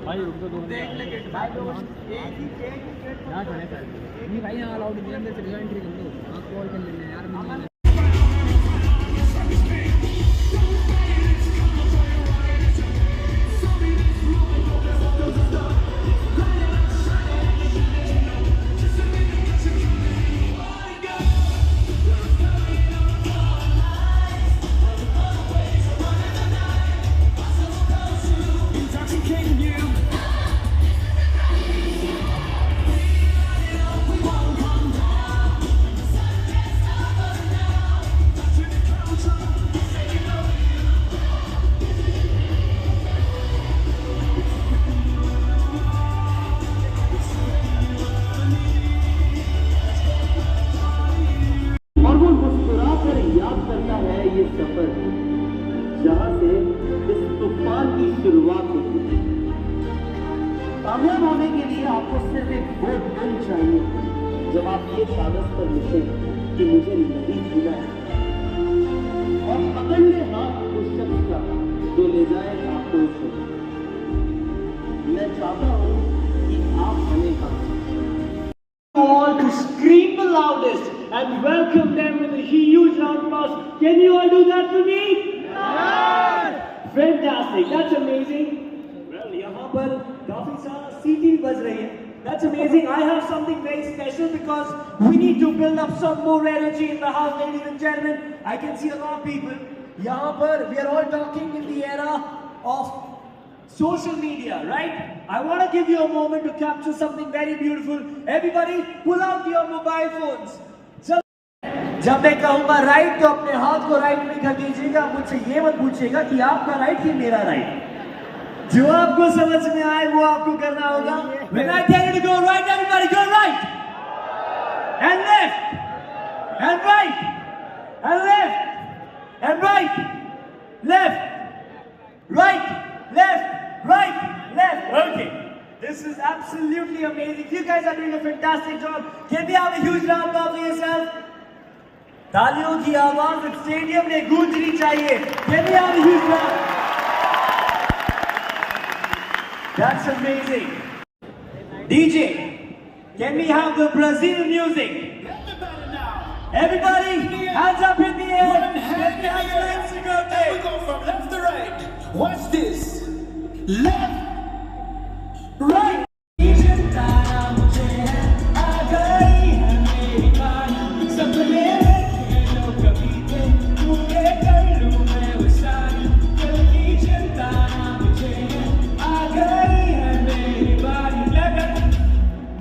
भाई रुक तो दो देख ले गेट भाई लोग एक ही गेट यहां खड़े सर नहीं भाई यहां अलाउड नहीं अंदर चले जाओ एंट्री कर लो हां कॉल कर लेना यार मैं जहां से इस तूफान की शुरुआत होती है। कामयाब होने के लिए आपको सिर्फ एक वो दिन चाहिए जब आप ये कागज पर लिखें कि मुझे नहीं छूना है और पकड़ ले हाथ उस शख्स का जो ले जाए आपको उसे। मैं चाहता हूं कि आप हमें all to scream the loudest and welcome them with a huge round of applause. Can you all do that for me? Yes! Fantastic. That's amazing. Well, यहाँ पर काफी सारा सीटी बज रही है. That's amazing. I have something very special because we need to build up some more energy in the house, ladies and gentlemen. I can see a lot of people. यहाँ पर we are all talking in the era of social media, right? I want to give you a moment to capture something very beautiful. Everybody, pull out your mobile phones. जब मैं कहूँगा right तो अपने हाथ को right में कर दीजिएगा। मुझसे ये मत पूछिएगा कि आपका राइट कि मेरा राइट। जो आपको समझ में आए वो आपको करना होगा। When I tell you to go right, everybody go right, and left, and right, and left, and right, left, right, left, right, left. Okay. This is absolutely amazing. You guys are doing a fantastic job. Can we have a huge round of applause for yourself? तालियों की आवाज stadium में गूंजनी चाहिए। Can we have a huge round? That's amazing. DJ, can we have the Brazilian music? Everybody, hands up in the air. Let me have your hands go. We go from left to right. Watch this. Left, right.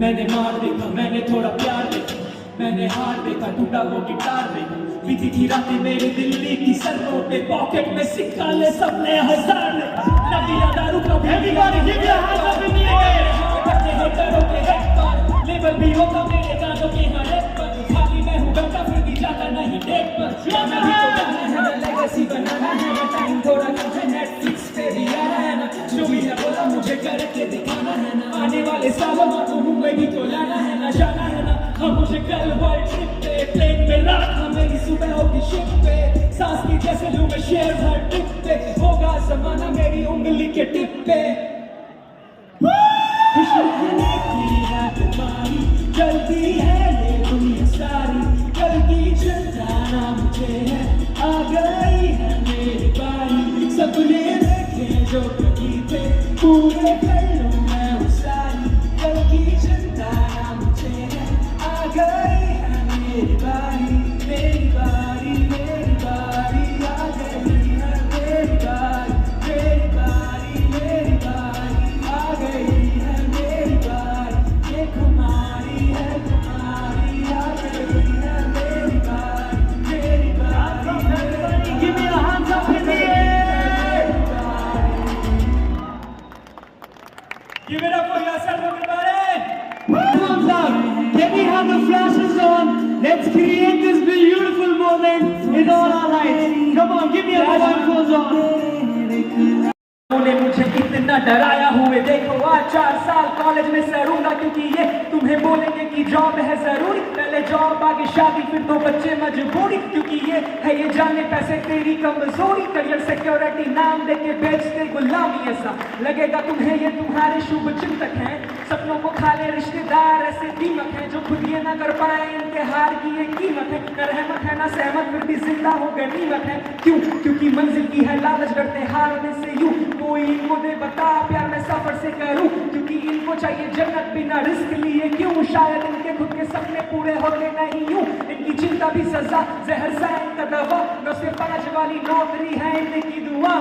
मैंने मार देखा, मैंने थोड़ा प्यार देखा, मैंने हार देखा, टूटा वो गिटार देखा। बीती थी रातें मेरे दिल्ली की सड़कों पे, पॉकेट में सिक्का ले सबने हजार देखा। न दिया दारू का भी everybody give your hands up in the air. बच्चे होटलों के रेट पर, लेबल भी होता मेरे गानों के हर एक पर। खाली मैं हूँ बैठा फिर भी जाता नहीं डेट पर। मैं भी तो गाना है ना, लेगेसी बनाना है ना, टाइम थोड़ा कम है, नेटफ्लिक्स पे भी आना है ना। जो भी है बोला मुझे करके दिखाना है ना। आने वाले सालों में तो मुंबई भी तो लाना है ना, जाना है ना। हम मुझे कल वर्ल्ड ट्रिप पे, प्लेन में रात हम मेरी सुबह होगी शिप पे। सांस की जैसे लूँ मैं शेर हर टिप पे, होगा जमाना मेरी उंगली के टिप पे। जल्दी है ये दुनिया सारी, जल्दी चलना मुझे है, आ गई है मेरी बारी। सपने देखे जो कभी थे पूरे कर लूँ मैं वो सारी, जल्दी चलना मुझे है, आ गई है मेरी बारी। मेरी बारी, मेरी बारी आ गई है, मेरी बारी, मेरी बारी, मेरी बारी आ गई है, मेरी बारी। ये कुमारी है, कुमारी आ गई है, मेरी बारी, मेरी बारी। Give me a hands up in the air. Give it up for yourself, everybody. Thumbs up. Can we have the flashes on? Let's create this beautiful moment in all our lives. Come on, give me a mobile phones on. मुझे इतना इतना डराया हुए देखो आज 4 साल college में सरूंगा, क्योंकि ये तुम्हें बोलेंगे कि जॉब है जरूरी, पहले जॉब आगे शादी फिर तो बच्चे मजबूरी, क्योंकि ये है ये जाने पैसे तेरी कमजोरी, करियर सिक्योरिटी नाम देके बेचते गुलामी, ऐसा लगेगा तुम्हें ये तुम्हारे शुभ चिंतक हैं, सपनों को खा ले रिश्तेदार ऐसे दीमक हैं, जो खुद ये ना कर पाए इनके हार की ये कीमत है, न रहमत है ना सहमत फिर भी जिंदा हो गनीमत है, क्यों क्योंकि मंजिल की है लालच करते हारने से यूं, कोई इनको दे बता प्यार मैं सफर से करूं, क्योंकि इनको चाहिए जन्नत बिना रिस्क लिए क्यों, शायद इनके खुद के सपने पूरे होते नहीं यूं, इनकी चिंता भी सजा जहर सा इनका दवा, 9 से 5 वाली नौकरी है इनकी दुआ,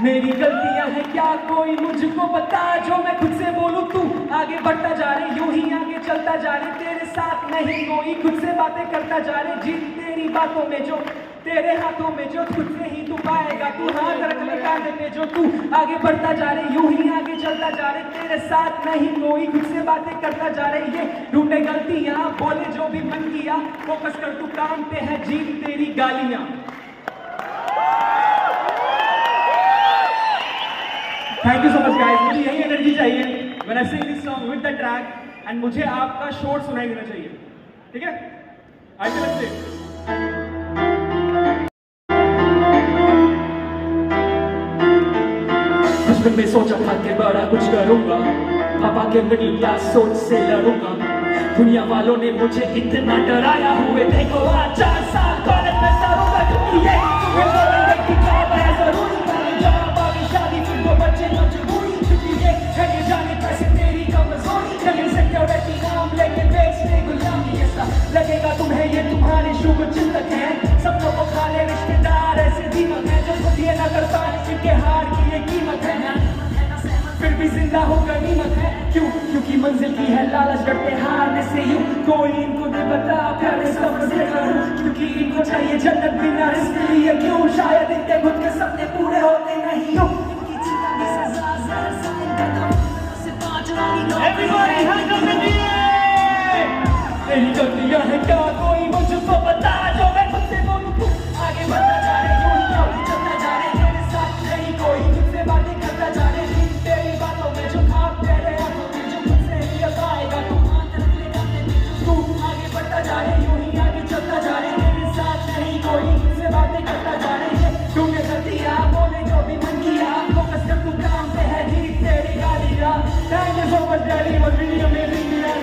मेरी गलतियां हैं क्या कोई मुझको बता, जो मैं खुद से बोलूं तू आगे बढ़ता जा रहे, यूं ही आगे चलता जा रहे, तेरे साथ नहीं कोई खुद से बातें करता जा रहे, जीत तेरी बातों में जो तेरे हाथों में जो खुद से ही तू पाएगा, तू हाथ रख ले कांधे पे जो तू आगे बढ़ता जा रहे, यूं ही आगे चलता जा रहे, तेरे साथ नहीं कोई खुद से बातें करता जा रहे, ये ढूंढे गलतियां बोले जो भी मन किया, फोकस कर तू काम पे है जीत तेरी गालियां। Thank you so much guys, मुझे यही एनर्जी चाहिए when I Singh this song with the track, and मुझे आपका शोर सुनाई देना चाहिए, ठीक है? आई विल से बचपन में सोचा था कि बड़ा कुछ करूंगा, पापा के मिडिल क्लास सोच से लड़ूंगा, दुनिया वालों ने मुझे इतना डराया हुए देखो आज 4 साल कॉलेज में सरूंगा, क्योंकि ये तुम्हें बोलेंगे कि जॉब है जरूरी, पहले जॉब आगे शादी फिर तो बच्चे मजबूरी, क्योंकि ये है ये जाने पैसे तेरी कमजोरी, करियर सिक्योरिटी नाम लेके बेचते गुलामी, ऐसा लगेगा तुम्हें ये तुम्हारे शुभ चिंतक हैं, सपनों को खा ले रिश्तेदार ऐसे दीमक है, जो खुद ये ना कर पाए इनके हार की ये कीमत है, फिर भी जिंदा हो गनीमत है, क्यों क्योंकि मंजिल की है लालच करते हारने से यूं, कोई इनको दे बता प्यारे सफर से करूं, क्योंकि इनको चाहिए जन्नत बिना रिस्क लिए क्यों, शायद इनके खुद के सपने पूरे होते नहीं यूं, इनकी चिंता की सजा जहर सा इनका दवा, 9 से 5 वाली नौकरी तेरी गलतियां हैं क्या कोई मुझको बता, जो मैं खुद से बोलूं तू आगे बढ़ता जा रहे, यूं ही आगे चलता जा रहे, तेरे साथ नहीं कोई मुझसे बातें करता जा रहे, तेरी बातों में जो खाप तेरे हाथों में जो खुद से ही लगाएगा, तू हाथ रख ले कांधे पे तू आगे बढ़ता जा रहे, यूं ही आगे चलता जा रहे, तेरे साथ नहीं कोई मुझसे बातें करता जा रहे, तूने गलतियां बोले जो भी मन किया, फोकस कर तू काम पे है जीत तेरी गालियां। Thank you so much daddy, was really amazing man.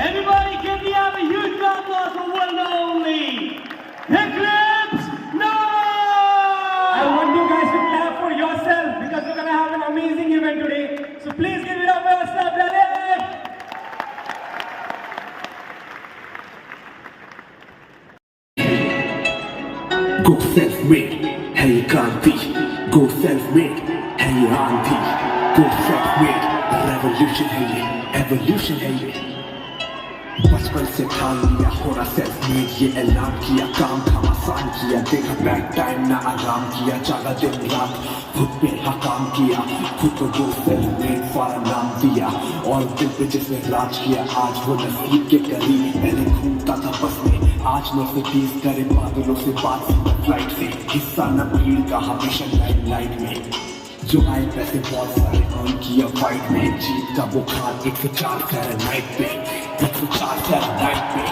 Everybody give me up a huge round of applause for one and only Eclipse Nova! I want you guys to clap for yourself because we're gonna have an amazing event today. So please give it up for yourself, ready? Go self-made, है ये क्रांति, go self-made, है ये आंधी, go self-made, revolution है ये, evolution है ये, बचपन से ठान लिया होना सेल्फ मेड, ये ऐलान किया काम काम आसान किया, देखा बैक टाइम ना आराम किया, जागा दिन रात खुद पे हकाम किया, खुद को जो सेल्फ मेड सारा नाम दिया, और दिल पे जिसने राज किया आज वो नसीब के करीब, पहले घूमता था बस में आज मर्सिडीज करे बादलों से बात फ्लाइट से, हिस्सा न भीड़ का हमेशा लाइट में, जो आए पैसे बहुत सारे अर्न किया फाइट में, जीत का बुखार 104 फ़ारेनहाइट पे, 104 फ़ारेनहाइट पे,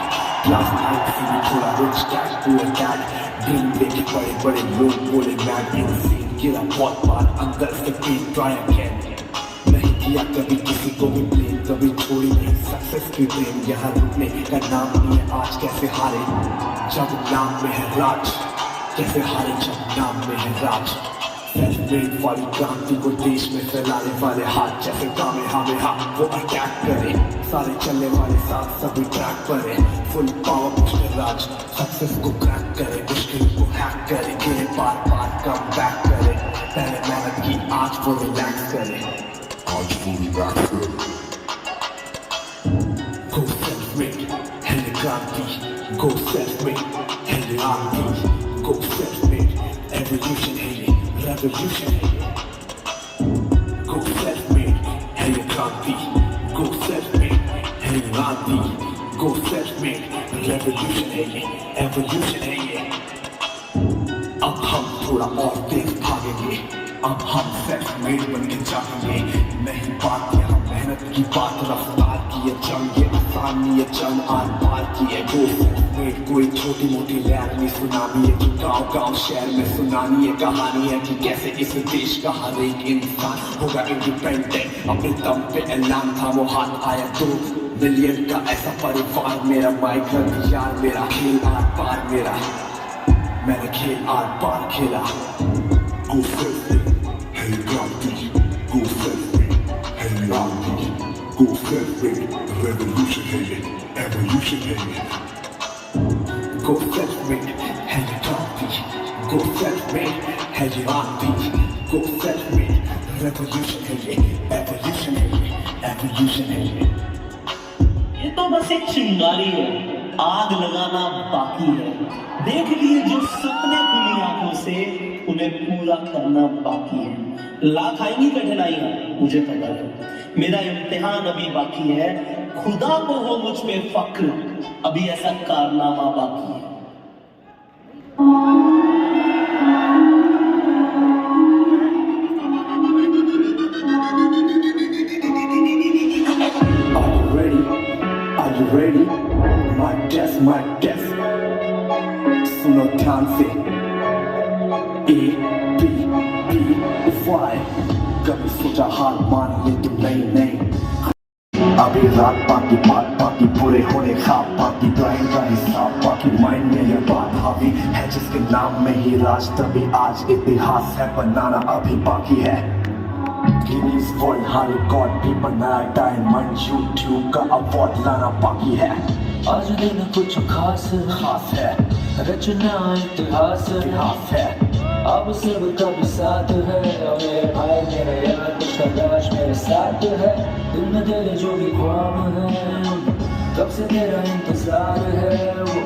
क्लास 9 से भी थोड़ा रिच डैड पूरे डैड, ड्रीम लेके बड़े बड़े लोग बोले मैड इंसेन, गिरा बहुत बार अंदर से प्लीज ट्राई अगेन, नहीं किया कभी किसी को भी ब्लेम, कभी छोड़ी नहीं सक्सेस की ड्रीम, यहाँ रुकने का नाम नहीं है आज कैसे हारे जब नाम में है राज, कैसे हारे जब नाम में है राज, सेल्फ-मेड वाली क्रांति को देश में फैलाने वाले हाथ जैसे कामेहामेहा वो अटैक करे, सारे चलने वाले साथ सभी ट्रैक करे, फुल पावर पुष्कर राज सक्सेस को क्रैक करे, मुश्किल को हैक करे, गिरे बार कम बैक करे, पहले मेहनत की आज वो रिलैक्स करे, आज वो रिलैक्स करे, go self-made है ये क्रांति, go self-made है ये आंधी, go self-made evolution है ये revolution है ये, go self-made है ये क्रांति, go self-made है ये आंधी, go self-made revolution है ये, evolution है ये, अब हम थोड़ा और तेज भागेंगे, अब हम सेल्फ मेड बन के जाएंगे। नहीं बात यहाँ मेहनत की बात, रफ्तार की ये जंग, ये आसान नहीं ये जंग, आर पार की है गो सेल्फ मेड। कोई छोटी मोटी लैब नहीं सुनानी है कि गाँव गाँव शहर में सुनानी है कहानी है कि कैसे इस देश का हर एक इंसान होगा इंडिपेंडेंट। अपने दम पे ऐलान था वो हाथ आया 2 मिलियन का ऐसा परिवार मेरा, माइग्रेंट यार मेरा, खेल आर पार मेरा, मैंने खेल आर पार खेला। Go self-made, hey Gandhi. Go self-made, hey Gandhi. Go self-made, revolution है ये, evolution है ये. Go self-made, hey Gandhi. Go self-made, hey Gandhi. Go self-made, revolution है ये, evolution है ये, evolution है ये. ये तो बस एक चिंगारी है, आग लगाना बाकी है। देख लिए जो सपने खुली आंखों से, उन्हें पूरा करना बाकी है। लाख आएंगी कठिनाइयां, मुझे पता है, मेरा इम्तिहान अभी बाकी है। खुदा को हो मुझ पे फक्र, अभी ऐसा कारनामा बाकी है। Are you ready? My guess. सुनो ध्यान से, A, B, Y. कभी सोचा हार मान ले तुम नहीं। अभी रात बाकी बात, बाकी पूरे होने ख्वाब, बाकी ब्लाइंड का हिसाब, बाकी माइंड में ये बात हावी है जिसके नाम में ही राज। तभी आज इतिहास है बनाना अभी बाकी है। गिनीज वर्ल्ड हाई रिकॉर्ड भी बनाया, डायमंड यूट्यूब का अवार्ड लाना बाकी है। आज दिन कुछ खास है, रचना इतिहास है। अब सब कभी साथ है, और मेरे भाई मेरे यार कुछ तलाश मेरे साथ है। दिल में तेरे जो भी ख्वाब है, कब से तेरा इंतजार है, वो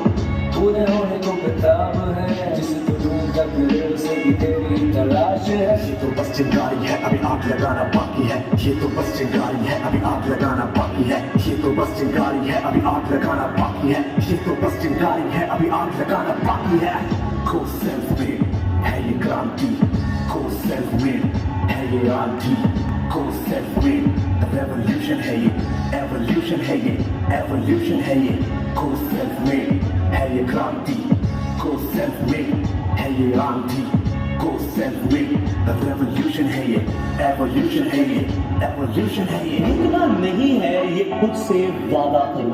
पूरे होने को किताब है, जिसे तू ढूंढता फिरे उसे भी तेरी तलाश है। ये तो बस चिंगारी है, अभी आग लगाना बाकी है। ये तो बस चिंगारी है, अभी आग लगाना बाकी है। ये तो बस चिंगारी है, अभी आग लगाना बाकी है। ये तो बस चिंगारी है, अभी आग लगाना बाकी है। Go self-made है ये क्रांति, Go self-made है ये आंधी, Go self-made revolution है ये, evolution है ये, evolution है ये। Go self-made है ये क्रांति, Go self-made है ये आंधी, Go self-made revolution है ये, evolution है ये, evolution है ये। इतना नहीं है ये खुद से वादा करो,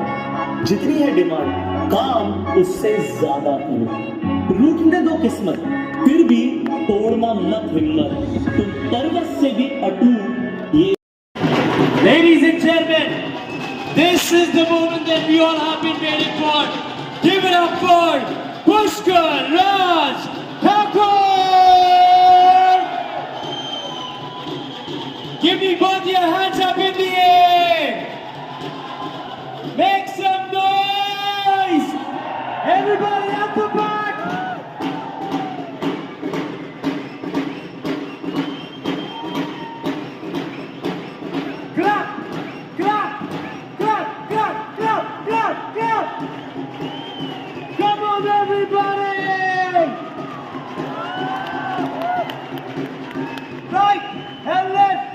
जितनी है डिमांड काम उससे ज्यादा करो। रूठने दो किस्मत, फिर भी तोड़ना मत हिम्मत, तुम पर्वत से भी अटूट ये। Ladies and gentlemen, this is the moment that we all have been waiting for. Give it up for Pushkar Raj Thakur! Give me both your hands up in the air! Make some noise! Everybody at the back! Clap! Clap! Clap! Clap! Clap! Clap! Clap! Come on, everybody! Right and left!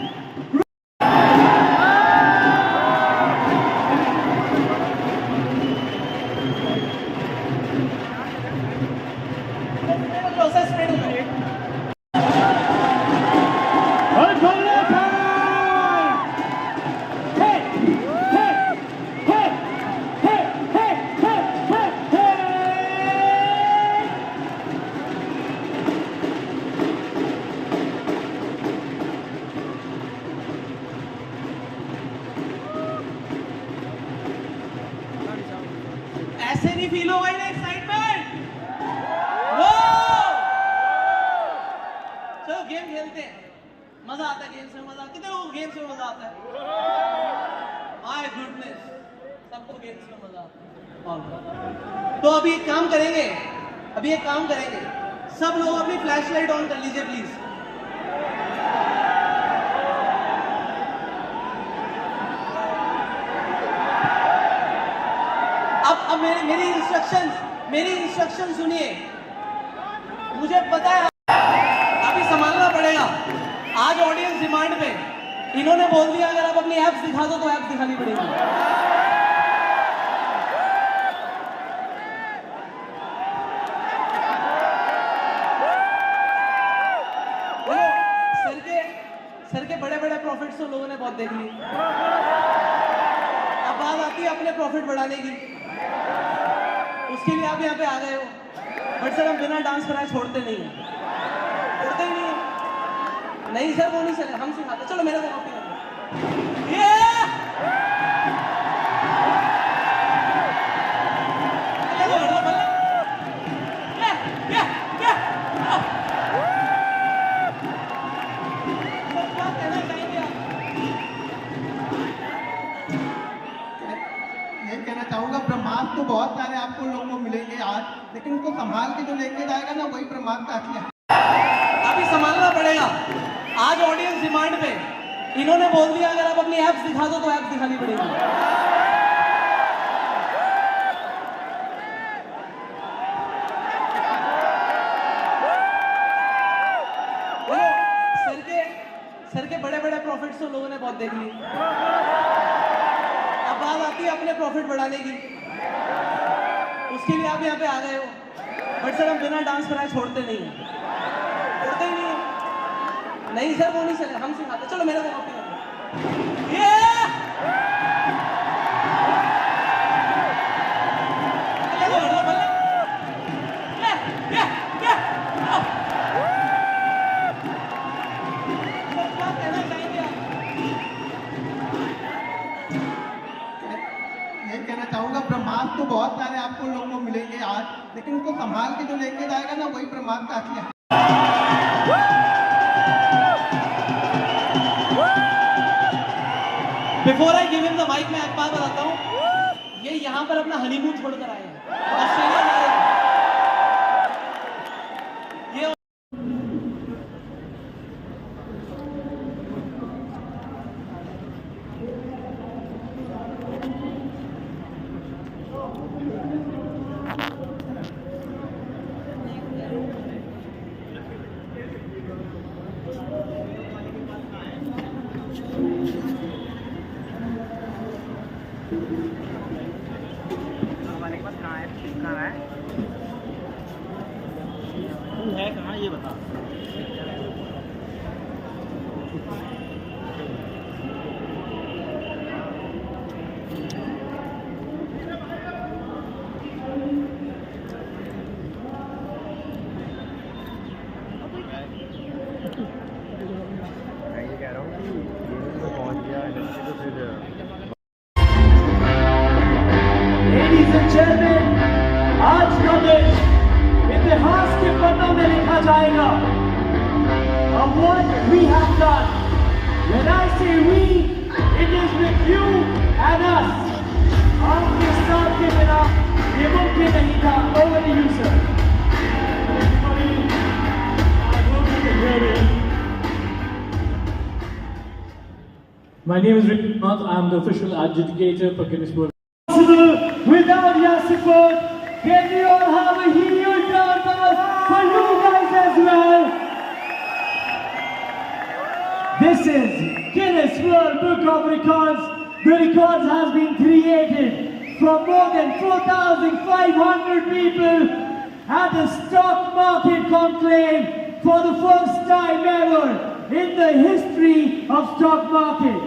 ऐसे नहीं feel होगा ना excitement. चलो game खेलते हैं, मजा आता है गेम्स में। मजा कितने लोगों को गेम्स में मजा आता है? माय गुडनेस, सबको गेम्स में मजा आता है। तो अभी एक काम करेंगे, सब लोग अपनी फ्लैश लाइट ऑन कर लीजिए प्लीज। अब मेरी इंस्ट्रक्शन सुनिए। मुझे पता है ऑडियंस डिमांड पे इन्होंने बोल दिया अगर आप अपनी एप्स दिखा दो तो एप्स दिखानी पड़ेगी। सर के बड़े बड़े प्रॉफिट्स तो लोगों ने बहुत देख ली, अब बात आती है अपने प्रॉफिट बढ़ाने की। उसके लिए आप यहाँ पे आ गए हो, बट सर हम बिना डांस कराए छोड़ते नहीं हैं, छोड़ते ही नहीं है। नहीं सर वो नहीं चले, हम सिखाते। चलो मेरे को कॉपी कर दो। चाहूंगा ब्रह्मास्त्र तो बहुत सारे आपको लोगों को मिलेंगे आज, लेकिन उनको संभाल के जो लेके जाएगा ना वही ब्रह्मास्त्र का असली है। अभी संभालना पड़ेगा। आज ऑडियंस डिमांड पे इन्होंने बोल दिया अगर आप अपनी एप्स दिखा दो तो एप्स दिखानी पड़ेगी। सर के बड़े बड़े प्रॉफिट्स तो लोगों ने बहुत देख ली, अब बात आती है अपने प्रॉफिट बढ़ाने की। उसके लिए आप यहाँ पे आ गए हो, बट सर हम बिना डांस कराए छोड़ते नहीं हैं, छोड़ते ही नहीं है। नहीं सर वो नहीं चले, हम सिखाते। चलो मेरे को कॉपी कर दो। चाहूंगा ब्रह्मास्त्र तो बहुत सारे आपको लोगों को मिलेंगे आज, लेकिन उनको संभाल के जो लेके जाएगा ना वही ब्रह्मास्त्र का असली है। Before I give him the mic मैं एक बात बताता हूँ, ये यहाँ पर अपना हनीमून छोड़कर आए हैं, ऑस्ट्रेलिया जा रहे हैं। ये हमारे पास कहाँ है, कहाँ है, तू है कहाँ ये बता। मैं ये कह रहा हूँ कि तो पहुँच गया इंडस्ट्री तो फिर Ladies and gentlemen, आज का दिन इतिहास के पन्नों में लिखा जाएगा of what we have done. When I say we, it is with you and us. आपके साथ के बिना ये मुमकिन नहीं था। Over to you, sir. Everybody, I hope you can hear me. My name is Rick Nath. I am the official adjudicator for Guinness World. Without your support, can we all have a huge round of applause for you guys as well? This is Guinness World Book of Records. The records has been created from more than 4,500 people at the stock market conclave for the first time ever in the history of stock market.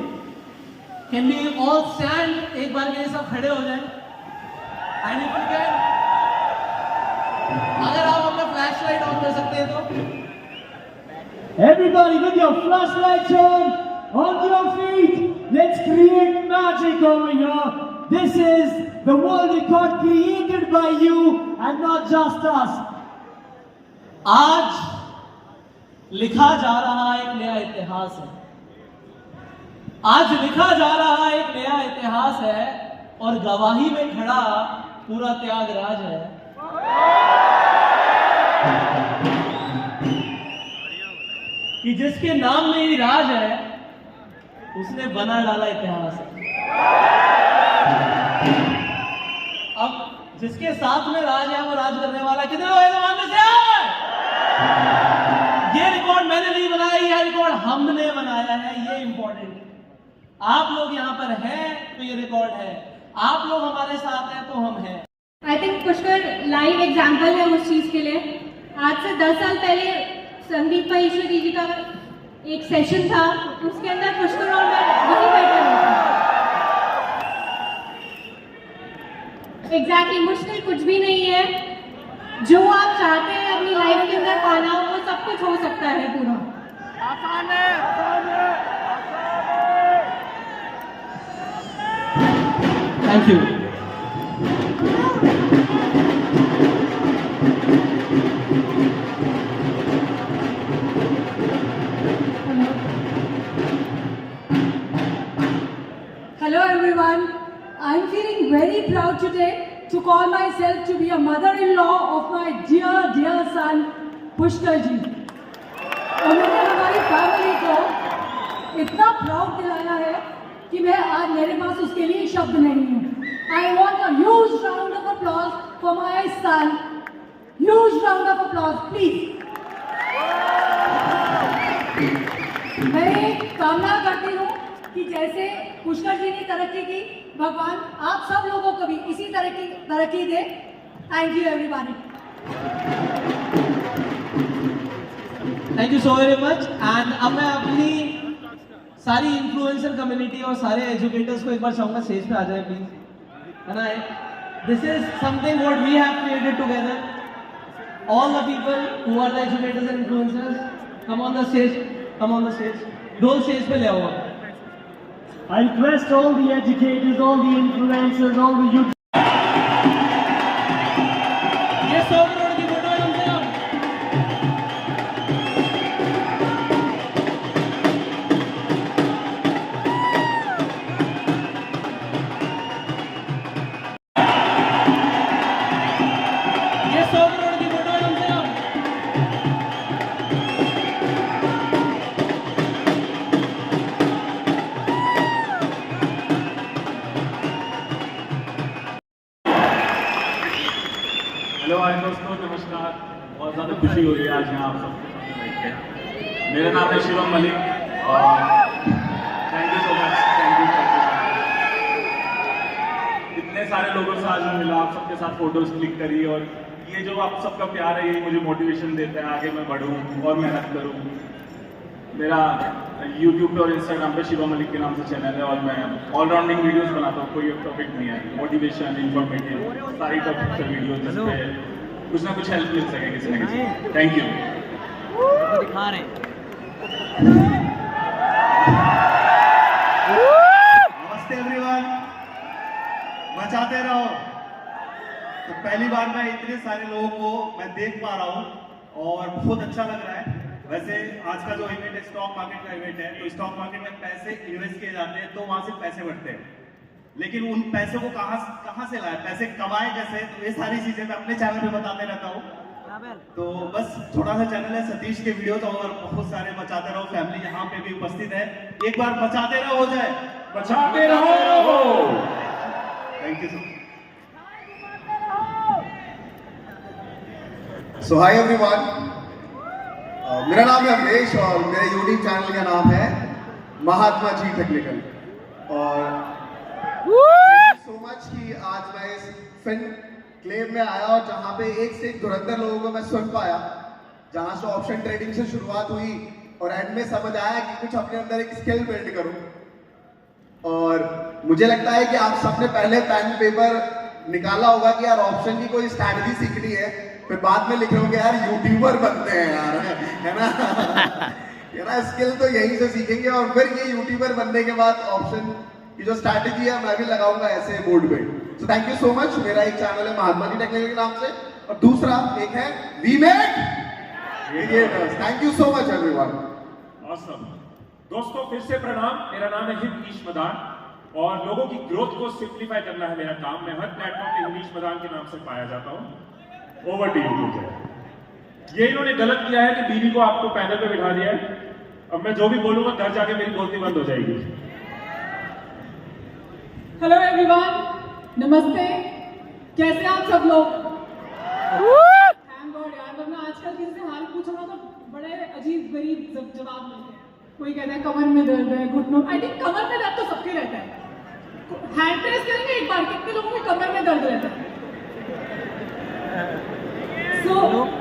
Can we all stand? एक बार मेरे साथ खड़े हो जाएं। And if you can, अगर आप अपना flash light on कर सकते हैं तो Everybody with your flashlights on your feet, let's create magic over here. This is the world record created by you and not just us. आज लिखा जा रहा एक नया इतिहास है, आज लिखा जा रहा एक नया इतिहास है और गवाही में खड़ा पूरा त्यागराज है। कि जिसके नाम में ही राज है उसने बना डाला इतिहास है। अब जिसके साथ में राज है वो राज करने वाला। कितने लोग ऐसे मानते से? ये रिकॉर्ड मैंने नहीं बनाया, यह रिकॉर्ड हमने बनाया है, ये इंपॉर्टेंट है। आप लोग यहाँ पर हैं तो ये रिकॉर्ड है, आप लोग हमारे साथ हैं तो हम हैं। I think Pushkar live example है उस चीज के लिए। आज से 10 साल पहले संदीप महेश्वरी जी का एक सेशन था, उसके अंदर पुष्कर और मैं वहीं बैठे हुए थे। एग्जैक्टली, मुश्किल कुछ भी नहीं है। जो आप चाहते हैं अपनी लाइफ के अंदर पाना, वो सब कुछ हो सकता है पूरा। आसान है, आसान है। Thank you. Hello everyone, I'm feeling very proud today to call myself to be a mother-in-law of my dear son Pushkar ji. उन्होंने हमारी फैमिली को इतना प्राउड दिलाया है कि मैं आज मेरे पास उसके लिए शब्द नहीं है। I want a huge round of applause for my son. Huge round of applause, please. मैं कामना करती हूँ कि जैसे पुष्कर जी ने तरक्की की, भगवान आप सब लोगों को भी इसी तरक्की दे। Thank you everybody. Thank you so very much. And अब मैं अपनी सारी इन्फ्लुएंसर कम्युनिटी और सारे एजुकेटर्स को एक बार चाहूंगा स्टेज पे आ जाए प्लीज, है ना। This is something what we have created together, all the people who are the educators and influencers, come on the stage, come on the stage. डोल स्टेज पे ले आओ। I request all the educators, all the influencers, all the youth. ये 100 करोड़ की photo है हमसे आप। ये 100 करोड़ की फोटो है हमसे आप। हेलो हाय दोस्तों, नमस्कार। बहुत ज़्यादा खुशी हो रही है आज यहाँ आप सबके सामने बैठ के। मेरा नाम है शिवम मलिक और thank you so much, thank you. इतने सारे लोगों से आज मैं मिला, आप सबके साथ फोटोज क्लिक करी और ये जो आप सबका प्यार है ये मुझे मोटिवेशन देता है आगे मैं बढ़ूँ और मेहनत करूँ। मेरा यूट्यूब पे और इंस्टाग्राम पे शिवम मलिक के नाम से चैनल है और मैं ऑलराउंडिंग वीडियोस बनाता हूँ। कोई टॉपिक नहीं है, मोटिवेशन, इन्फॉर्मेटिव, सारी टॉपिक पर वीडियो जिसपे कुछ ना कुछ हेल्प मिल सके किसी न किसी। Thank you. दिखा रहे नमस्ते एवरीवन, बचाते रहो। तो पहली बार मैं इतने सारे लोगों को मैं देख पा रहा हूँ और बहुत अच्छा लग रहा है। वैसे आज का जो इवेंट है स्टॉक मार्केट का इवेंट है, तो स्टॉक मार्केट में पैसे इन्वेस्ट किए जाते हैं तो वहां से पैसे बढ़ते हैं, लेकिन उन पैसों को कहां से लाए, पैसे कमाए कैसे, तो ये सारी चीजें मैं अपने चैनल पे बताते रहता हूँ। तो बस थोड़ा सा चैनल है सतीश के वीडियो, तो और बहुत सारे बचाते रहो फैमिली यहाँ पे भी उपस्थित है। एक बार बचाते रहो हो जाए, बचाते रहो। Thank you so hi everyone, मेरा नाम है अमरेश और मेरे यूट्यूब चैनल का नाम है महात्मा जी टेक्निकल। और सो मच कि आज मैं इस फिल्म क्लेम में आया और जहां पे एक से एक धुरंधर लोगों को मैं सुन पाया, जहां से ऑप्शन ट्रेडिंग से शुरुआत हुई और एंड में समझ आया कि कुछ अपने अंदर एक स्किल बिल्ड करूं। और मुझे लगता है कि आप सबने पहले पेन पेपर निकाला होगा कि यार ऑप्शन की कोई स्ट्रैटेजी सीखनी है, फिर बाद में लिख रहे होंगे यार यूट्यूबर बनते हैं यार, है ना। स्किल तो यहीं से सीखेंगे और फिर ये यूट्यूबर बनने के बाद ऑप्शन की जो स्ट्रैटेजी है मैं भी लगाऊंगा ऐसे बोर्ड पे। So thank you so much. मेरा एक चैनल है महात्मा जी टेक्निकल के नाम से और दूसरा एक है we make creators. Thank you so much everyone. Awesome दोस्तों, फिर से प्रणाम। मेरा नाम है हिमनीश मदान और लोगों की ग्रोथ को सिंप्लीफाई करना है मेरा काम। मैं हर प्लेटफॉर्म पे हिमनीश मदान के नाम से पाया जाता हूँ। Over to you. ये इन्होंने गलत किया है कि बीवी को आपको पैनल पे बिठा दिया है। अब मैं जो भी बोलूंगा घर जाके मेरी बोलती बंद हो जाएगी। हेलो एवरीवन, नमस्ते, कैसे आप सब लोग? थैंक गॉड यार, वरना आजकल किसी से हाल पूछो ना तो बड़े अजीब गरीब जवाब मिलते हैं। कोई कहता है कमर में दर्द है, घुटनों, आई थिंक कमर में दर्द तो सबके रहता है। हैंड प्रेस करेंगे एक बार, कितने लोगों में कमर में दर्द रहता है? सो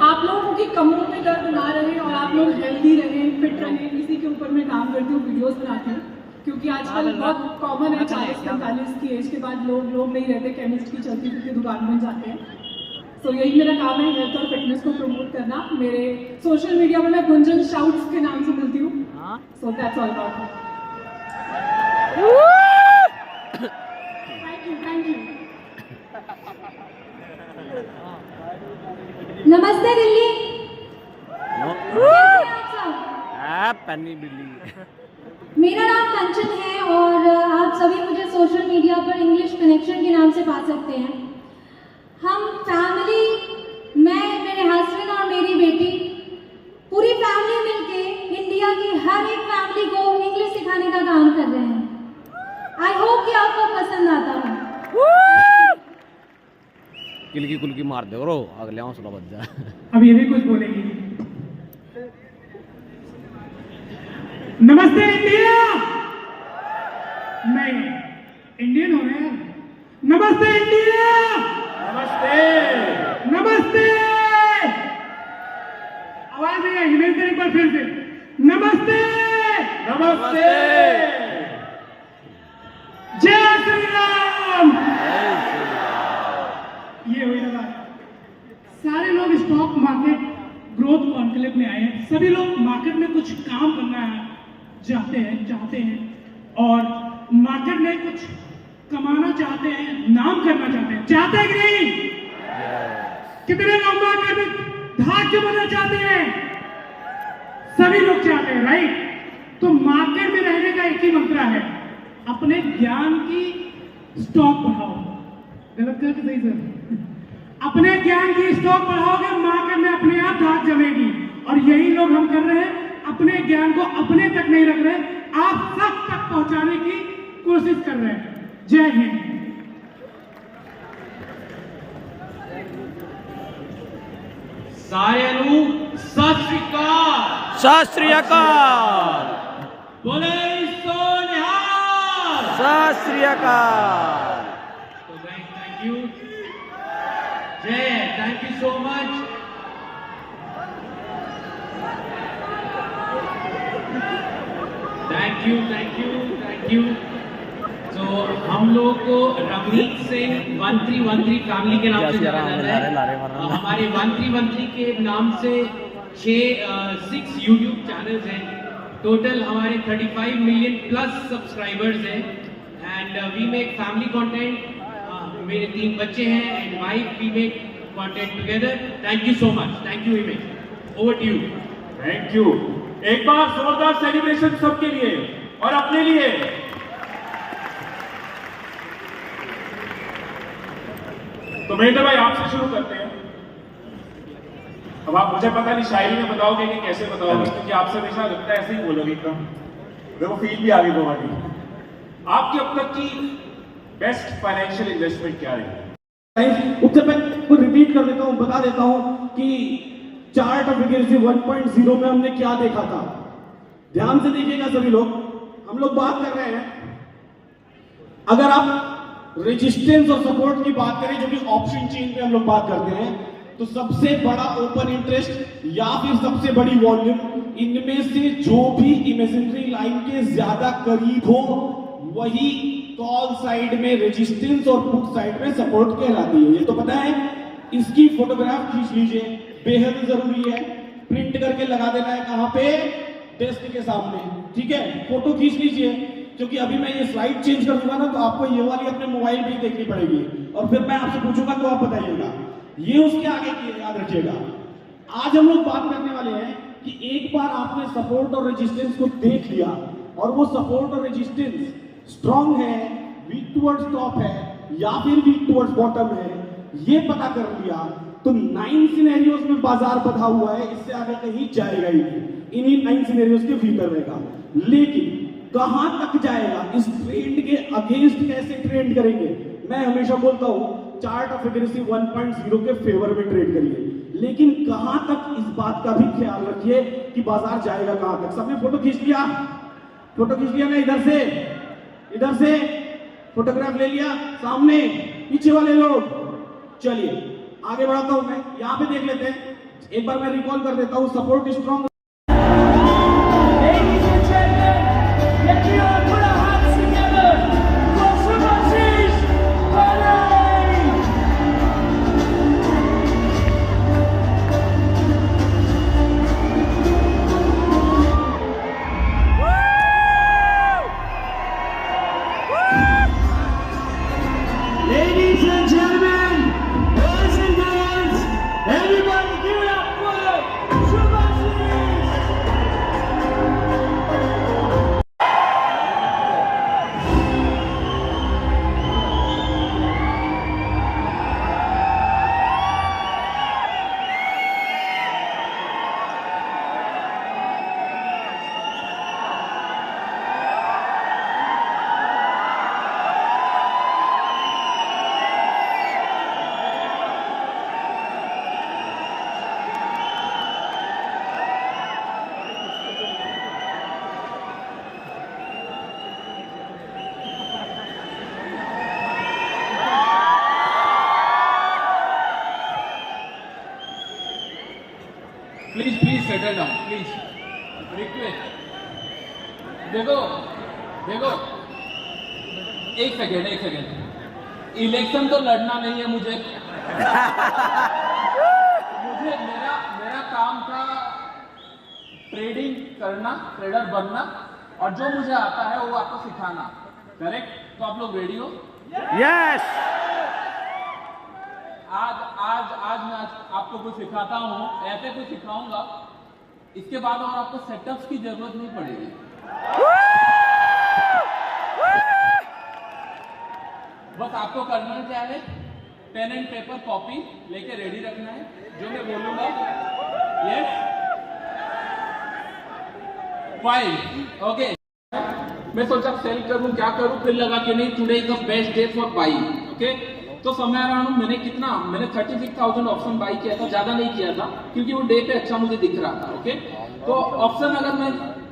आप लोगों की कमरों में दर्द ना रहे और आप लोग हेल्दी रहें, फिट रहें, इसी के ऊपर मैं काम करती हूँ, वीडियोस बनाती हूँ। क्योंकि आजकल बहुत कॉमन है 40-45 की एज के बाद लोग नहीं रहते, केमिस्ट की चलती फिरती दुकान बन जाते हैं। सो यही मेरा काम है, हेल्थ और फिटनेस को प्रमोट करना। मेरे सोशल मीडिया में मैं गुंजन शाउट्स के नाम से मिलती हूँ। So that's all about me. Thank you. नमस्ते दिल्ली। पन्नी बिल्ली। मेरा नाम कंचन है और आप सभी मुझे सोशल मीडिया पर इंग्लिश कनेक्शन के नाम से पा सकते हैं। हम फैमिली, मैं, मेरे हस्बैंड और मेरी बेटी, पूरी फैमिली मिलके इंडिया की हर एक फैमिली को इंग्लिश सिखाने का काम कर रहे हैं। आई होप कि आपको पसंद आता है। किलकी कुलकी मार दे रो, अगले हौसला बच जा। अब ये भी कुछ बोलेगी। नमस्ते इंडिया। नहीं, इंडियन हो रहे हैं। नमस्ते इंडिया। नमस्ते। नमस्ते। आवाज नहीं आई, हिमेश एक बार फिर से। नमस्ते। नमस्ते। जय श्री राम। ये हुई ना बात। सारे लोग स्टॉक मार्केट ग्रोथ कॉन्क्लेव में आए हैं। सभी लोग मार्केट में कुछ काम करना चाहते हैं और मार्केट में कुछ कमाना चाहते हैं, नाम करना चाहते हैं कि नहीं? कितने लोग मार्केट में भाग्य बनना चाहते हैं? सभी लोग चाहते हैं, राइट? तो मार्केट में रहने का एक ही मंत्र है, अपने ज्ञान की स्टॉक बढ़ाओ। गलत कर सही सर? अपने ज्ञान की स्टॉक बढ़ाओगे, मार्केट में अपने आप धाक जमेगी। और यही लोग हम कर रहे हैं, अपने ज्ञान को अपने तक नहीं रख रहे, आप सब तक पहुंचाने की कोशिश कर रहे हैं। जय हिंद। सारेनु सत श्री अकाल। सत श्री अकाल। बोले सो निहाल। सत श्री अकाल। तो गाइस, थैंक यू। जय, thank you so much. Thank you. तो हम लोग को रवनीत सिंह 1313 फैमिली के नाम से जाना जाता है। हमारे 1313 के नाम से 6 यूट्यूब चैनल्स हैं। टोटल हमारे 35 मिलियन प्लस सब्सक्राइबर्स हैं। And we make family content. मेरे 3 बच्चे हैं and wife, we make content together. Thank you so much. Thank you Himesh. Over to you. Thank you. एक बार जोरदार सेलिब्रेशन सबके लिए और अपने लिए। तो महेंद्र भाई, आपसे शुरू करते हैं। अब आप मुझे पता नहीं शायरी में बताओगे कि कैसे बताओगे, क्योंकि आपसे हमेशा लगता है ऐसे ही बोलोगे एकदम। देखो फील भी आ गई तुम्हारी। आपकी अब तक की बेस्ट फाइनेंशियल इन्वेस्टमेंट क्या रही? उससे मैं कुछ रिपीट कर देता हूँ, बता देता हूँ कि चार्ट ऑफ इक्विटी 1.0 में हमने क्या देखा था। ध्यान से देखिएगा सभी लोग। हम लोग बात कर रहे हैं, अगर आप रेजिस्टेंस और सपोर्ट की बात करें, जो कि ऑप्शन चेन पे हम लोग बात करते हैं, तो सबसे बड़ा ओपन इंटरेस्ट या फिर सबसे बड़ी वॉल्यूम, इनमें से जो भी इमेजिनरी लाइन के ज्यादा करीब हो वही कॉल साइड में रेजिस्टेंस और पुट साइड में सपोर्ट कहलाती है। ये तो पता है। इसकी फोटोग्राफ खींच लीजिए, बेहद जरूरी है। प्रिंट करके लगा देना है कहां पे? डेस्क के सामने, ठीक है? फोटो खींच लीजिए, क्योंकि अभी मैं ये स्लाइड चेंज कर दूंगा ना, तो आपको ये वाली अपने मोबाइल पे देखनी पड़ेगी और फिर मैं आपसे पूछूंगा तो आप बताइएगा। ये उसके आगे की है, याद रखिएगा। आज हम लोग बात करने वाले हैं कि एक बार आपने सपोर्ट और रेजिस्टेंस को देख लिया और वो सपोर्ट और रेजिस्टेंस स्ट्रॉन्ग है, वीक टुवर्ड्स टॉप है या फिर वीक टुवर्ड्स बॉटम है, ये पता कर लिया, तो 9 सिनेरियोज में बाजार बधा हुआ है। इससे आगे कहीं जाएगा ही नहीं, इन्हीं 9 सिनेरियोज के भीतर रहेगा। लेकिन कहां तक जाएगा, इस ट्रेंड के अगेंस्ट कैसे ट्रेंड करेंगे? मैं हमेशा बोलता हूं चार्ट ऑफ एग्रेसिव 1.0 के फेवर में ट्रेड करिए। लेकिन कहां तक इस बात का भी ख्याल रखिए कि बाजार जाएगा कहां तक। सबने फोटो खींच लिया? फोटो खींच लिया ना? इधर से फोटोग्राफ ले लिया? सामने पीछे वाले लोग, चलिए आगे बढ़ाता हूं मैं, यहां पे देख लेते हैं। एक बार मैं रिकॉल कर देता हूं, support strong. Ladies and gentlemen, boys and girls, everybody give it up for Subhashish! Please settle down please, request. देखो एक सेकेंड, इलेक्शन तो लड़ना नहीं है मुझे। मेरा काम था ट्रेडिंग करना, ट्रेडर बनना, और जो मुझे आता है वो आपको सिखाना, करेक्ट? तो आप लोग रेडी हो? यस। आज मैं आपको कुछ सिखाता हूँ, ऐसे कुछ सिखाऊंगा, इसके बाद और आपको सेटअप्स की जरूरत नहीं पड़ेगी। बस आपको करना क्या है, पेन एंड पेपर कॉपी लेके रेडी रखना है, जो मैं बोलूंगा यस फाइन ओके। मैं सोचा सेल करूं, क्या करूं, फिर लगा कि नहीं, today is the best day for buying. Okay, तो समय अराउंड मैंने 36,000 ऑप्शन बाई किया था, ज्यादा नहीं किया था क्योंकि वो डे पे अच्छा मुझे दिख रहा था। ओके, तो ऑप्शन अगर मैं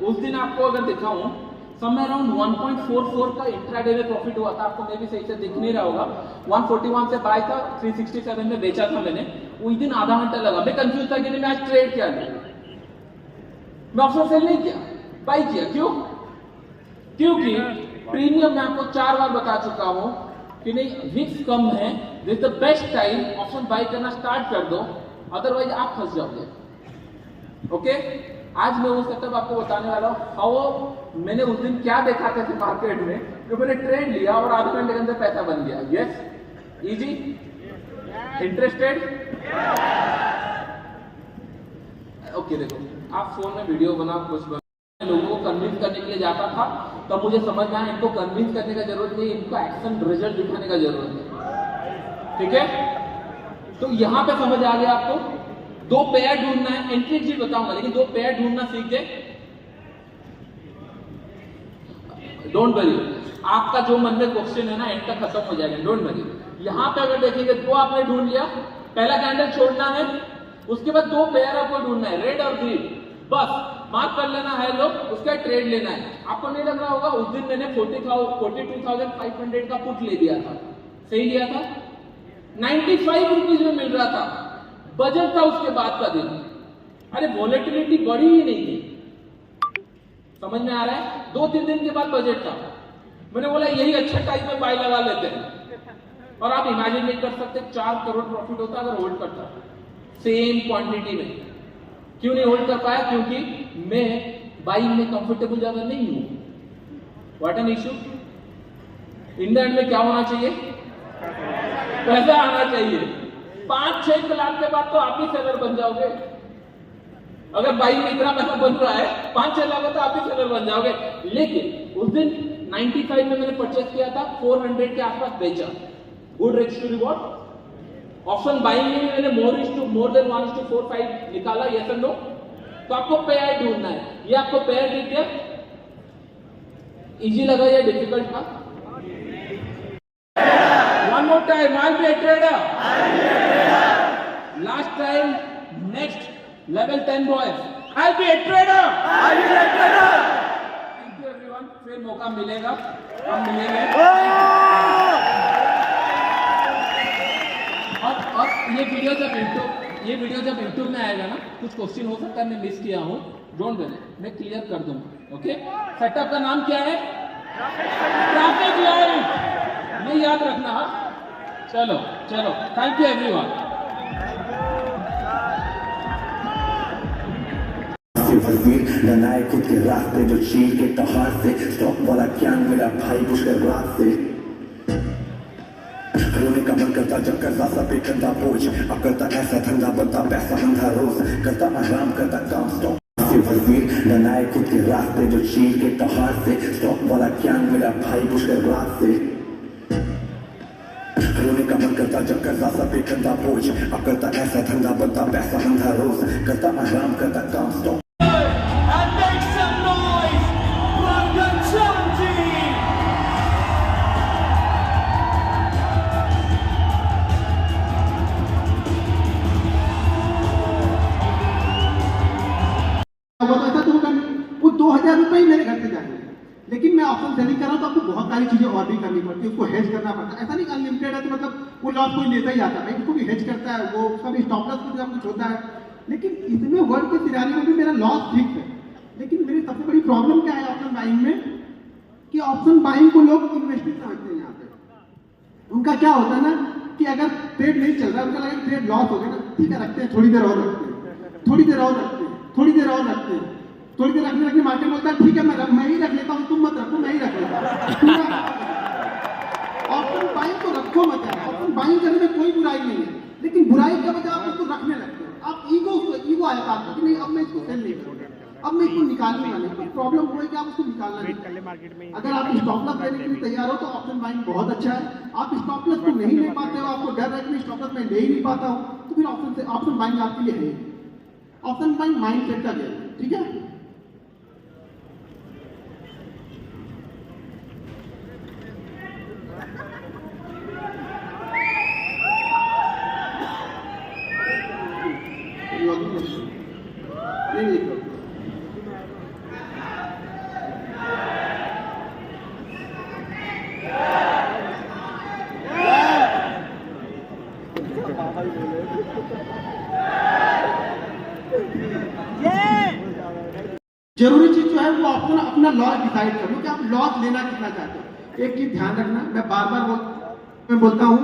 उस दिन आपको अगर दिखाऊं, समय अराउंड 1.44 का इंट्राडे में प्रॉफिट हुआ था। आपको मे भी सही से दिख नहीं रहा होगा। 141 से बाय था, 367 में बेचा था मैंने। उस दिन आधा घंटा लगा, मैं कंफ्यूज था कि नहीं मैं आज ट्रेड क्या लूं। मैं ऑप्शन सेल नहीं किया, बाई किया। क्यों? क्योंकि प्रीमियम मैं आपको 4 बार बता चुका हूं कि नहीं, रिस्क कम है, this the best time, option by करना स्टार्ट कर दो, अदरवाइज आप फंस जाओगे। ओके, आज मैं वो सेटअप आपको बताने वाला हूँ। हाउ मैंने उस दिन क्या देखा था मार्केट में, जो मैंने ट्रेड लिया और आधे घंटे के अंदर पैसा बन गया। Yes, easy, interested? ओके, देखो आप फोन में वीडियो बना, कुछ बना, लोगों को कन्विंस करने के लिए जाता था, तब मुझे समझ में आया इनको कन्विंस करने का जरूरत नहीं, इनको एक्शन रिजल्ट दिखाने का जरूरत है। ठीक है, तो यहां पे समझ आ गया आपको। 2 पेयर ढूंढना है, एंट्री एग्जिट बताऊंगा, लेकिन 2 पेयर ढूंढना सीख गए। डोंट वरी, आपका जो मन में क्वेश्चन है ना, एंड तक खत्म हो जाएगा। डोंट वरी, यहां पे अगर देखेंगे 2 आपने ढूंढ लिया, पहला कैंडल छोड़ना है, उसके बाद 2 पेयर आपको ढूंढना है, रेड और ग्रीन। बस मार्क कर लेना है लोग, उसका ट्रेड लेना है। आपको नहीं लग रहा होगा, उस दिन मैंने 42,500 का पुट ले दिया था। सही लिया था, 95 रुपीज में मिल रहा था, बजट था उसके बाद का दिन। अरे वॉलेटिलिटी बढ़ी ही नहीं थी, समझ में आ रहा है? 2-3 दिन के बाद बजट था, मैंने बोला यही अच्छा टाइम में बाय लगा लेते हैं। और आप इमेजिन नहीं कर सकते 4 करोड़ प्रॉफिट होता अगर होल्ड करता सेम क्वांटिटी में। क्यों नहीं होल्ड कर पाया? क्योंकि मैं बाइंग में कंफर्टेबल ज्यादा नहीं हूं। What an issue. In the end में क्या होना चाहिए? पैसा आना चाहिए। 5-6 लाख के बाद तो आप ही सेलर बन जाओगे। अगर बाइंग में इतना पैसा बन रहा है, 5-6 लाख तो आप ही सेलर बन जाओगे। लेकिन उस दिन 95 में मैंने परचेस किया था, 400 के आसपास बेचा। Good risk to reward. Option buying में मैंने मोर देन 1:4-5 निकाला, यस एंड नो। तो आपको पेयर ढूंढना है। ये आपको पेयर दिख गया, इजी लगा या डिफिकल्ट था? One more time, I am a trader. Last time next level 10 boys, I be a trader, I be a trader. Thank you everyone, फिर मौका मिलेगा, हम मिलेंगे। और ये वीडियो जब यूट्यूब में आएगा ना, कुछ क्वेश्चन हो सकता है मैं मिस किया हूँ, डोंट वरी, मैं क्लियर कर दूंगा। ओके, सेटअप का नाम क्या है? ट्रैफिक लाइट, नहीं याद रखना। चलो चलो, थैंक यू एवरीवन। बनाए खुद के रास्ते जो चीर के पहाड़ से, स्टॉक वाला क्या मेरा भाई पुष्कर रात से। रोने का मन करता जब करता सब पे कंधा बोझ, अब करता ऐसा धंधा बनता पैसा अंधा रोज, करता आराम करता काम स्टॉक बनाए खुद के रास्ते जो चीर के पहाड़ से, स्टॉक वाला क्या मेरा भाई पुष्कर रात से। रोने का मन करता जब करता सब पे कंधा बोझ, अब करता ऐसा धंधा बनता पैसा अंधा रोज, करता आराम करता काम स्टॉक। वो 2000 रुपये ही मेरे घर से जाएंगे, लेकिन मैं ऑप्शन सेलिंग कर रहा हूँ तो आपको बहुत सारी चीजें और भी करनी पड़ती है, उसको हेज करना पड़ता है। ऐसा नहीं अनलिमिटेड है तो मतलब वो लॉस कोई लेता ही आता है, उसको भी हेज करता है, वो उसका भी स्टॉप लॉस कुछ कुछ होता है। लेकिन इसमें वर्ल्ड के सिनारी में भी मेरा लॉस फिक्स है। लेकिन मेरी सबसे बड़ी प्रॉब्लम क्या है ऑप्शन बाइंग में, कि ऑप्शन बाइंग को लोग इन्वेस्टमेंट समझते हैं। यहाँ पे उनका क्या होता है ना कि अगर ट्रेड नहीं चल रहा है, उनका लगा ट्रेड लॉस हो गया ना, ठीक है रखते हैं, थोड़ी देर और रखते हैं, थोड़ी देर और रखते हैं, थोड़ी देर और रखते हैं, थोड़ी देर रखने मार्केट बोलता है ठीक है मैं ही रख लेता हूँ, तुम मत रखो, मैं ही रख लेता हूँ। ऑप्शन बाइंग को रखो मत, ऑप्शन बाइंग करने में कोई बुराई नहीं है, लेकिन बुराई क्या वजह आप उसको रखने लगते हैं। आप ईगो आया था कि नहीं अब मैं इसको सेल नहीं करूँगा, अब मैं इसको निकालने वाले, तो प्रॉब्लम वो है कि आप उसको निकालना नहीं। अगर आप स्टॉप लॉस लेने के लिए तैयार हो तो ऑप्शन बाइंग बहुत अच्छा है। आप स्टॉप लॉस को नहीं ले पाते हो, आपको डर है कि स्टॉप लॉस मैं ले ही नहीं पाता हूँ, तो फिर ऑप्शन बाइंग आपके लिए है। ऑप्शन बाइंग माइंड सेट का गेम है, ठीक है। जरूरी चीज जो है वो आपको ना अपना लॉस डिसाइड करो कि आप लॉस लेना कितना चाहते हो। एक चीज ध्यान रखना, मैं बार बार बोलता हूँ,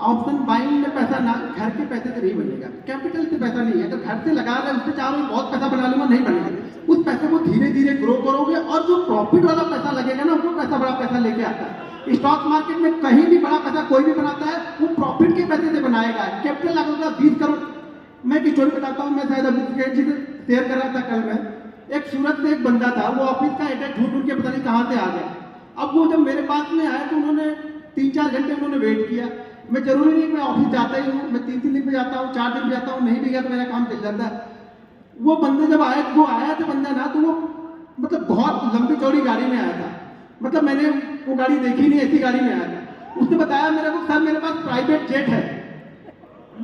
ऑप्शन बाइंग में पैसा ना घर के पैसे से नहीं बनेगा, कैपिटल से पैसा नहीं है। अगर घर से लगा रहे उससे चाह रहे बहुत पैसा बना लूंगा, नहीं बनेगा। उस पैसे को धीरे धीरे ग्रो करोगे और जो प्रॉफिट वाला पैसा लगेगा ना, वो पैसा बड़ा पैसा लेके आता है। स्टॉक मार्केट में कहीं भी बड़ा पैसा कोई भी बनाता है, वो प्रॉफिट के पैसे से बनाएगा। कैपिटल लगेगा 20 करोड़। मैं एक स्टोरी बताता हूँ, मैं शायद अभी शेयर कर रहा था कल में। एक सूरत से एक बंदा था, वो ऑफिस का एड्रेस ढूंढ के पता नहीं कहाँ से आ गया। अब वो जब मेरे पास में आया तो उन्होंने 3-4 घंटे उन्होंने वेट किया। मैं जरूरी नहीं मैं ऑफिस जाता ही हूँ, मैं 3-3 दिन पे जाता हूँ, 4 दिन पे जाता हूँ, नहीं भी गया तो मेरा काम चल जाता है। वो बंदे जब आया, वो आया था बंदा ना, तो वो मतलब बहुत लंबी चौड़ी गाड़ी में आया था। मतलब मैंने वो गाड़ी देखी नहीं, ऐसी गाड़ी में आया था। उसने बताया मेरे को, सर मेरे पास प्राइवेट जेट है।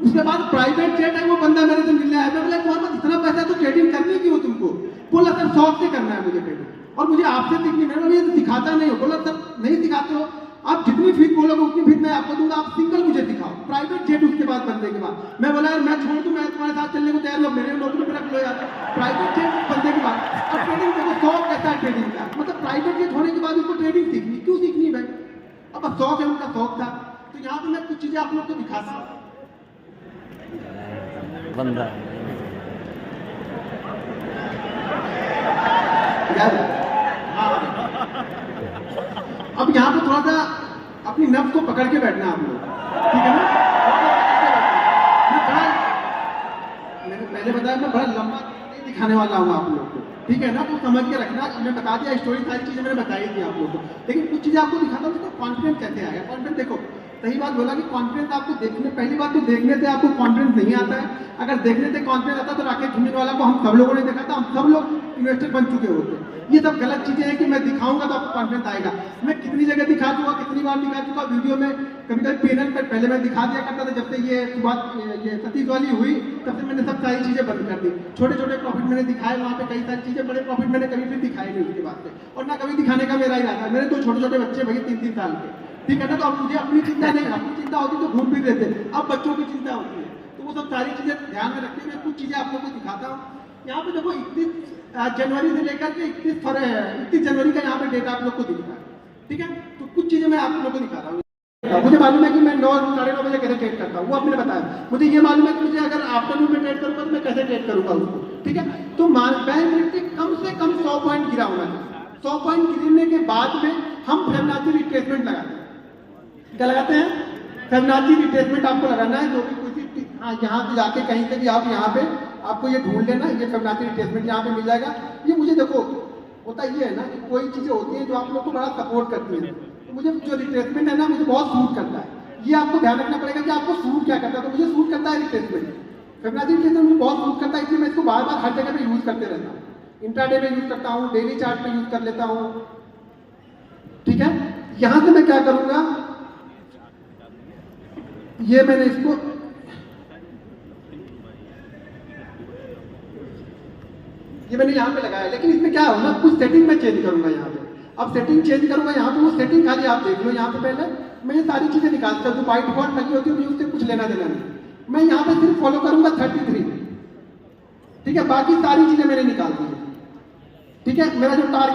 उसके बाद प्राइवेट जेट है, वो बंदा मेरे से मिलने आया। मैं बोला तुम्हारे पास इतना पैसा तो ट्रेडिंग करनी क्यों तुमको? बोला सर शौक से करना है मुझे ट्रेडिंग, और मुझे आपसे सीखनी। मैंने ये सिखाता नहीं हो। बोला सर नहीं सिखाते हो, आप जितनी फीस बोलोगे उतनी फीस मैं आपको दूंगा, आप सिंगल मुझे दिखाओ प्राइवेट जेट। उसके बाद बंदे के बाद मैं बोला यार मैं छोड़ दूं, मैं तुम्हारे साथ चलने को तैयार हूँ, मेरे नौकरी पर रख लो यार। प्राइवेट जेट बंदे के बाद अब ट्रेडिंग देखो, शौक कैसा है ट्रेडिंग का। मतलब प्राइवेट जेट होने के बाद उसको ट्रेडिंग सीखनी, क्यों सीखनी भाई? अब शौक है, उनका शौक था। तो यहाँ पे मैं कुछ चीजें आप लोग को दिखाता हूँ। अब यहाँ पे थोड़ा सा अपनी नब्ज को पकड़ के बैठना आप लोग, ठीक है ना? मैंने पहले बताया मैं बड़ा लंबा नहीं दिखाने वाला हूँ आप लोग को, ठीक है ना? तो समझ के रखना। हमने बता दिया स्टोरी, सारी चीजें मैंने बताई थी आप लोग को, लेकिन कुछ चीजें आपको दिखाता हूँ तो कॉन्फिडेंस कैसे आएगा। कॉन्फिडेंस देखो, सही बात बोला कि कॉन्फिडेंस आपको देखने, पहली बात तो देखने से आपको कॉन्फिडेंस नहीं आता है। अगर देखने से कॉन्फिडेंस आता तो राकेश झुंझुनवाला को हम सब लोगों ने देखा था, हम सब लोग इन्वेस्टर बन चुके होते। ये सब गलत चीजें हैं कि मैं दिखाऊंगा तो आपको कॉन्फिडेंस आएगा। मैं कितनी जगह दिखा चुका, कितनी बार दिखा चुका वीडियो में कभी कभी पेनल पर पहले मैं दिखा दिया करता था, जब से ये शुरुआत ये सतीश वाली हुई तब से मैंने सब सारी चीज़ें बंद कर दी। छोटे छोटे प्रॉफिट मैंने दिखाए वहाँ पे कई सारी चीज़ें, बड़े प्रॉफिट मैंने कभी भी दिखाए नहीं उसके बाद से, और ना कभी दिखाने का मेरा इरादा है। मेरे 2 छोटे छोटे बच्चे भैया 3-3 साल के, ठीक है ना, तो अब मुझे अपनी चिंता नहीं, अपनी चिंता होती तो घूम फिर लेते, अब बच्चों की चिंता होती है, तो वो सब सारी चीज़ें ध्यान में रखते हुए कुछ चीज़ें आप लोग को दिखाता हूँ। यहाँ पे देखो 31 जनवरी से लेकर के 31 जनवरी का यहाँ पे डेटा आप लोग को दिख रहा है, ठीक है। तो कुछ चीज़ें मैं आप लोग को दिखा रहा हूँ। मुझे मालूम है कि मैं 9-9:30 बजे कैसे ट्रेड करता हूँ, वो आपने बताया। मुझे ये मालूम है कि मुझे अगर आफ्टरनून में ट्रेड करूँगा तो मैं कैसे ट्रेड करूँगा उसको, ठीक है। तो बैंक निफ्टी कम से कम 100 पॉइंट गिरा होना है। 100 पॉइंट गिरने के बाद में हम फिबोनाची रिट्रेसमेंट लगाते हैं। क्या लगाते हैं? फिबोनाची रिट्रेसमेंट आपको लगाना है, जो भी किसी यहाँ से जाके कहीं से भी आप यहाँ पे आपको ये ढूंढ लेना, ये फिबोनाची रिट्रेसमेंट यहाँ पे मिल जाएगा। ये मुझे देखो होता ये है ना कि कोई चीज़ें होती हैं जो आप लोग को बड़ा सपोर्ट करती हैं, तो मुझे जो रिट्रेसमेंट है ना मुझे बहुत सूट करता है। ये आपको ध्यान रखना पड़ेगा कि आपको सूट क्या करता है। तो मुझे सूट करता है रिट्रेसमेंट, फिबोनाची रिट्रेसमेंट मुझे बहुत सूट करता है, इसलिए मैं इसको बार बार हर जगह पे यूज़ करते रहता हूँ। इंट्राडे में यूज़ करता हूँ, डेली चार्ट में यूज़ कर लेता हूँ, ठीक है। यहाँ से मैं क्या करूँगा, ये मैंने इसको मैंने यहाँ पे लगाया, लेकिन इसमें क्या होगा, कुछ सेटिंग मैं चेंज करूंगा यहाँ पे। अब सेटिंग चेंज करूंगा यहाँ पे, वो सेटिंग खाली आप देख लो यहाँ पे। पहले मैं ये सारी चीजें निकालता हूँ जो बाय डिफॉल्ट लगी होती है, मुझे उससे कुछ लेना देना नहीं। मैं यहाँ पे सिर्फ फॉलो करूंगा 33, ठीक है। बाकी सारी चीजें मैंने निकाल दी, ठीक है। मेरा जो टारगेट